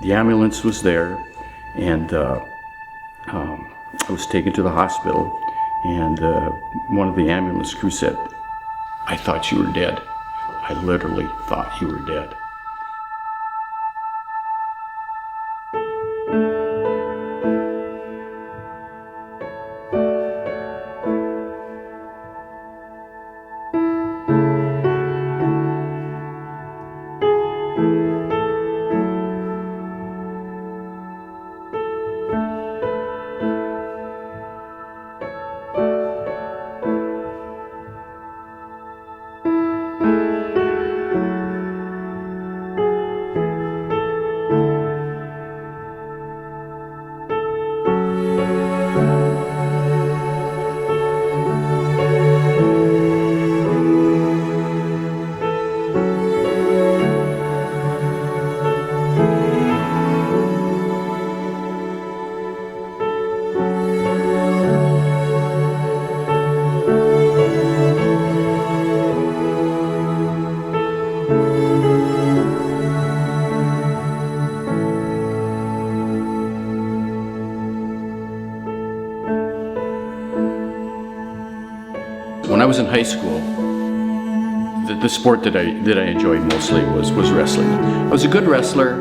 The ambulance was there, and I was taken to the hospital, and one of the ambulance crew said, "I thought you were dead." I literally thought you were dead. When I was in high school, the sport that I enjoyed mostly was wrestling. I was a good wrestler,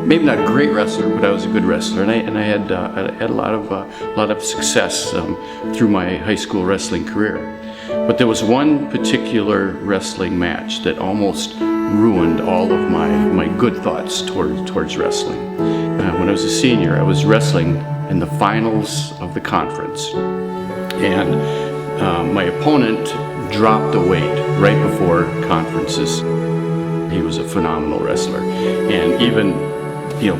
maybe not a great wrestler, but I was a good wrestler, and I had a lot of success through my high school wrestling career. But there was one particular wrestling match that almost ruined all of my good thoughts towards wrestling. When I was a senior, I was wrestling in the finals of the conference, and my opponent dropped the weight right before conferences. He was a phenomenal wrestler, and even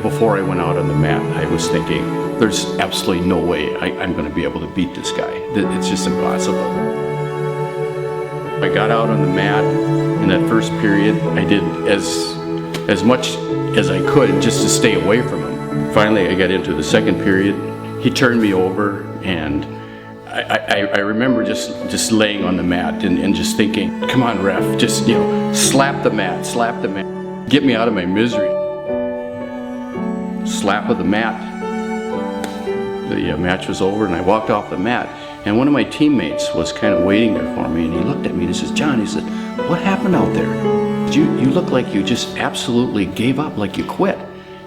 before I went out on the mat, I was thinking, there's absolutely no way I'm going to be able to beat this guy. It's just impossible. I got out on the mat in that first period. I did as much as I could just to stay away from him. Finally, I got into the second period. He turned me over, and I remember just laying on the mat and just thinking, come on, ref, just slap the mat, get me out of my misery. Slap of the mat. The match was over, and I walked off the mat, and one of my teammates was kind of waiting there for me, and he looked at me and he says, "John," he said, "what happened out there? You look like you just absolutely gave up, like you quit."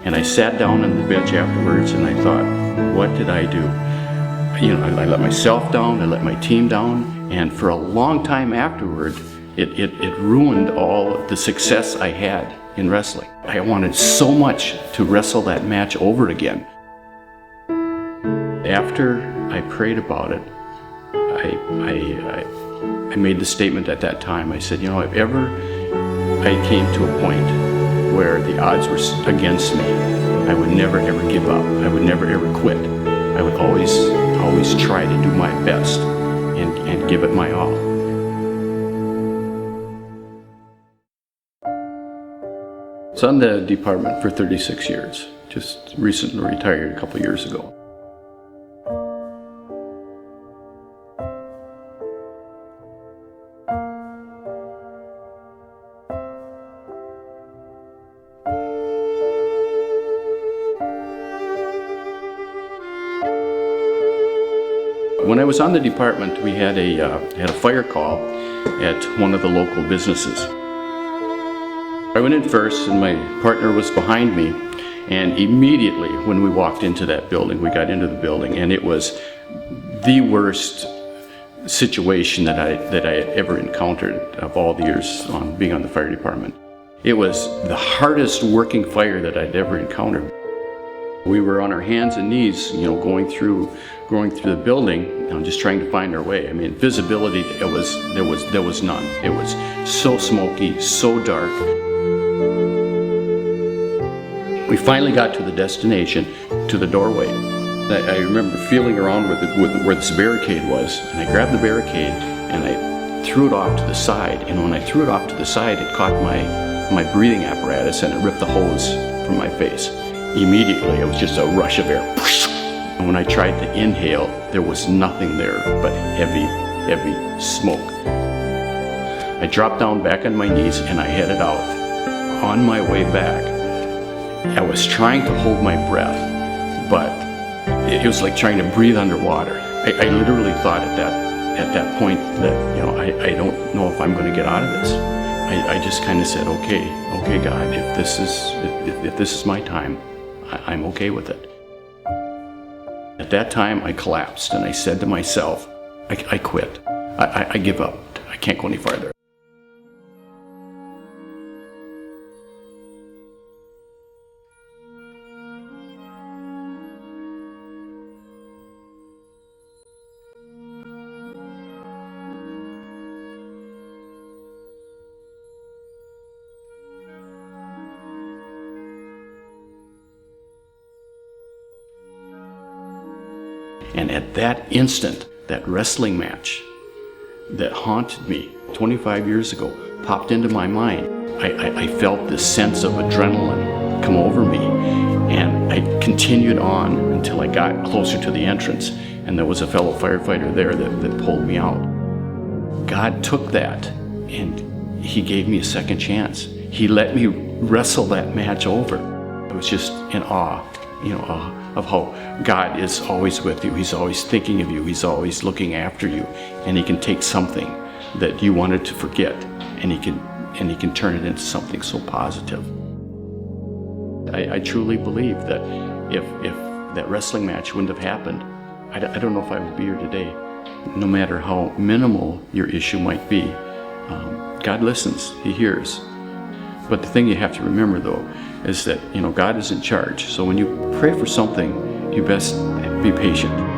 And I sat down on the bench afterwards, and I thought, what did I do? I let myself down, I let my team down, and for a long time afterward, it ruined all the success I had in wrestling. I wanted so much to wrestle that match over again. After I prayed about it, I made the statement at that time. I said, if ever I came to a point where the odds were against me, I would never ever give up. I would never ever quit. I would always try to do my best and give it my all. I was on the department for 36 years, just recently retired a couple years ago. When I was on the department, we had a fire call at one of the local businesses. I went in first, and my partner was behind me, and immediately when we walked into that building, we got into the building, and it was the worst situation that I had ever encountered of all the years being on the fire department. It was the hardest working fire that I'd ever encountered. We were on our hands and knees, going through the building, just trying to find our way. I mean, visibility, there was none. It was so smoky, so dark. We finally got to the destination, to the doorway. I remember feeling around where this barricade was, and I grabbed the barricade and I threw it off to the side. And when I threw it off to the side, it caught my breathing apparatus, and it ripped the hose from my face. Immediately, it was just a rush of air. And when I tried to inhale, there was nothing there but heavy, heavy smoke. I dropped down back on my knees, and I headed out. On my way back, I was trying to hold my breath, but it was like trying to breathe underwater. I literally thought at that point that, you know, I don't know if I'm going to get out of this. I just kind of said, okay, God, if this is my time, I'm okay with it. At that time, I collapsed and I said to myself, I quit. I give up. I can't go any farther. And at that instant, that wrestling match that haunted me 25 years ago popped into my mind. I felt this sense of adrenaline come over me, and I continued on until I got closer to the entrance, and there was a fellow firefighter there that pulled me out. God took that and He gave me a second chance. He let me wrestle that match over. I was just in awe, of how God is always with you. He's always thinking of you. He's always looking after you, and He can take something that you wanted to forget, and He can turn it into something so positive. I truly believe that if that wrestling match wouldn't have happened, I don't know if I would be here today. No matter how minimal your issue might be, God listens. He hears. But the thing you have to remember, though, is that, God is in charge. So when you pray for something, you best be patient.